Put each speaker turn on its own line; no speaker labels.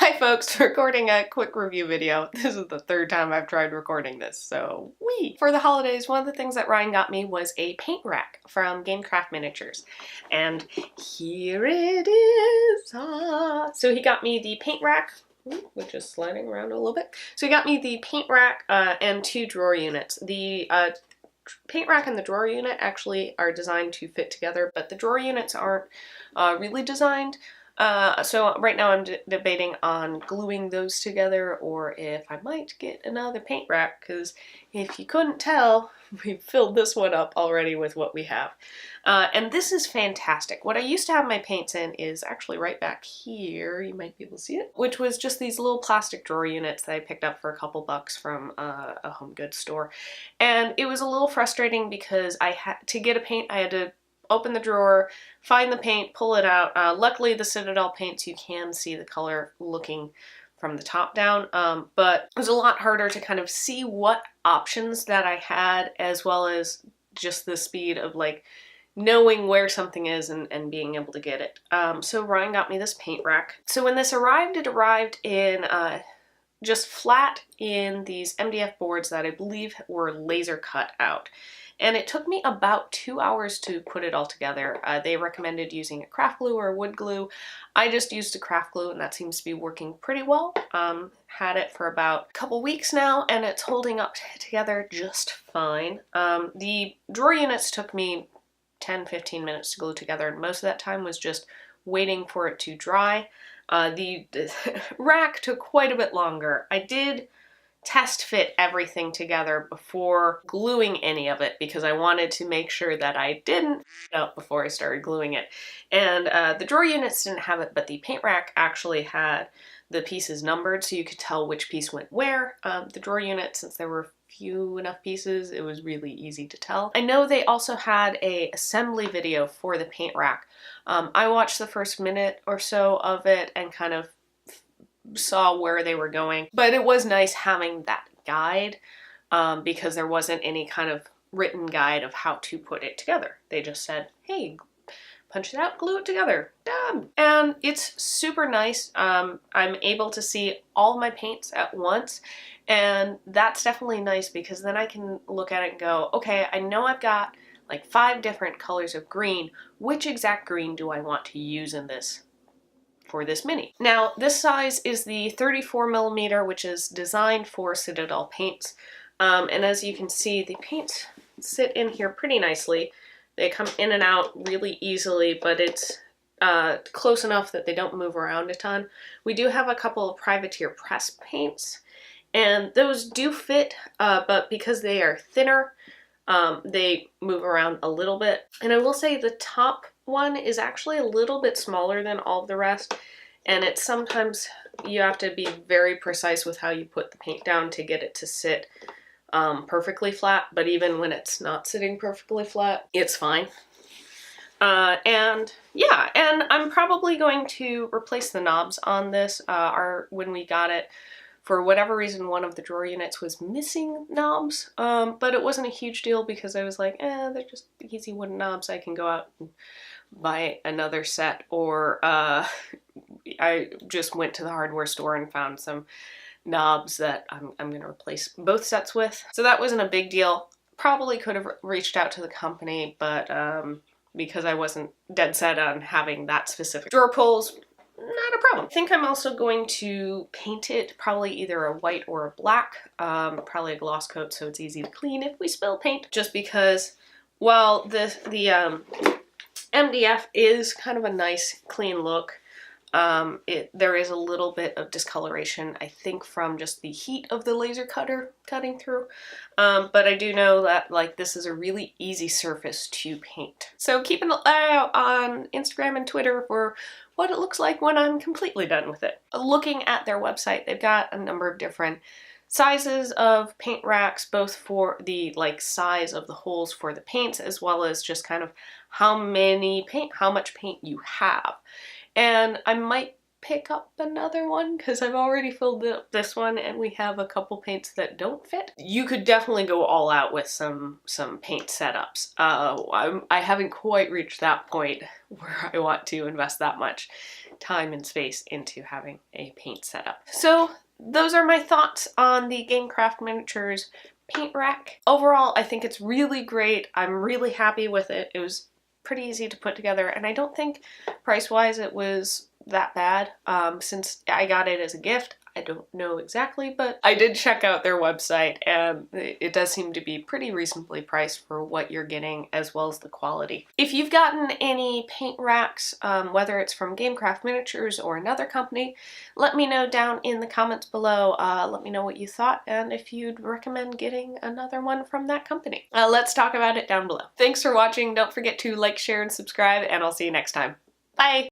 Hi folks, recording a quick review video. This is the third time I've tried recording this, so whee! For the holidays, one of the things that Ryan got me was a paint rack from GameCraft miniatures. And here it is! So he got me the paint rack, which is sliding around a little bit. So he got me the paint rack and two drawer units. The paint rack and the drawer unit actually are designed to fit together, but the drawer units aren't really designed. So right now I'm debating on gluing those together, or if I might get another paint rack, because if you couldn't tell, we've filled this one up already with what we have. And this is fantastic. What I used to have my paints in is actually right back here, you might be able to see it, which was just these little plastic drawer units that I picked up for a couple bucks from a home goods store. And it was a little frustrating because to get a paint, I had to open the drawer, find the paint, pull it out. Luckily the Citadel paints, you can see the color looking from the top down, but it was a lot harder to kind of see what options that I had, as well as just the speed of like knowing where something is and being able to get it. So Ryan got me this paint rack. So when this arrived, it arrived in just flat in these MDF boards that I believe were laser cut out. And it took me about 2 hours to put it all together. They recommended using a craft glue or wood glue. I just used a craft glue and that seems to be working pretty well. Had it for about a couple weeks now and it's holding up together just fine. The drawer units took me 10-15 minutes to glue together, and most of that time was just waiting for it to dry. The rack took quite a bit longer. I did test fit everything together before gluing any of it because I wanted to make sure that I didn't f it up before I started gluing it. And the drawer units didn't have it, but the paint rack actually had the pieces numbered so you could tell which piece went where. The drawer unit, since there were few enough pieces, it was really easy to tell. I know they also had a assembly video for the paint rack. I watched the first minute or so of it and kind of saw where they were going, but it was nice having that guide because there wasn't any kind of written guide of how to put it together. They just said, hey, punch it out, glue it together, done. And it's super nice. I'm able to see all my paints at once, and that's definitely nice because then I can look at it and go, okay, I know I've got like 5 different colors of green. Which exact green do I want to use in this for this mini? Now this size is the 34mm, which is designed for Citadel paints, and as you can see, the paints sit in here pretty nicely. They come in and out really easily, but it's close enough that they don't move around a ton. We do have a couple of Privateer press paints, and those do fit, but because they are thinner, they move around a little bit. And I will say the top one is actually a little bit smaller than all of the rest, and it's sometimes you have to be very precise with how you put the paint down to get it to sit perfectly flat, but even when it's not sitting perfectly flat, it's fine. And yeah, and I'm probably going to replace the knobs on this. When we got it, for whatever reason, one of the drawer units was missing knobs, but it wasn't a huge deal because I was like, they're just easy wooden knobs. I can go out and buy another set, or I just went to the hardware store and found some knobs that I'm going to replace both sets with. So that wasn't a big deal. Probably could have reached out to the company, but because I wasn't dead set on having that specific drawer pulls, not a problem. I think I'm also going to paint it probably either a white or a black, probably a gloss coat so it's easy to clean if we spill paint, just because while the MDF is kind of a nice clean look, there is a little bit of discoloration, I think, from just the heat of the laser cutter cutting through. But I do know that like this is a really easy surface to paint. So keep an eye out on Instagram and Twitter for what it looks like when I'm completely done with it. Looking at their website, they've got a number of different sizes of paint racks, both for the like size of the holes for the paints, as well as just kind of how much paint you have. And I might pick up another one because I've already filled up this one and we have a couple paints that don't fit. You could definitely go all out with some paint setups. I haven't quite reached that point where I want to invest that much time and space into having a paint setup. So those are my thoughts on the GameCraft Miniatures paint rack. Overall, I think it's really great. I'm really happy with it. It was pretty easy to put together, and I don't think price-wise it was that bad. Since I got it as a gift, I don't know exactly, but I did check out their website and it does seem to be pretty reasonably priced for what you're getting as well as the quality. If you've gotten any paint racks, whether it's from GameCraft Miniatures or another company, let me know down in the comments below. Let me know what you thought and if you'd recommend getting another one from that company. Let's talk about it down below. Thanks for watching. Don't forget to like, share, and subscribe, and I'll see you next time. Bye!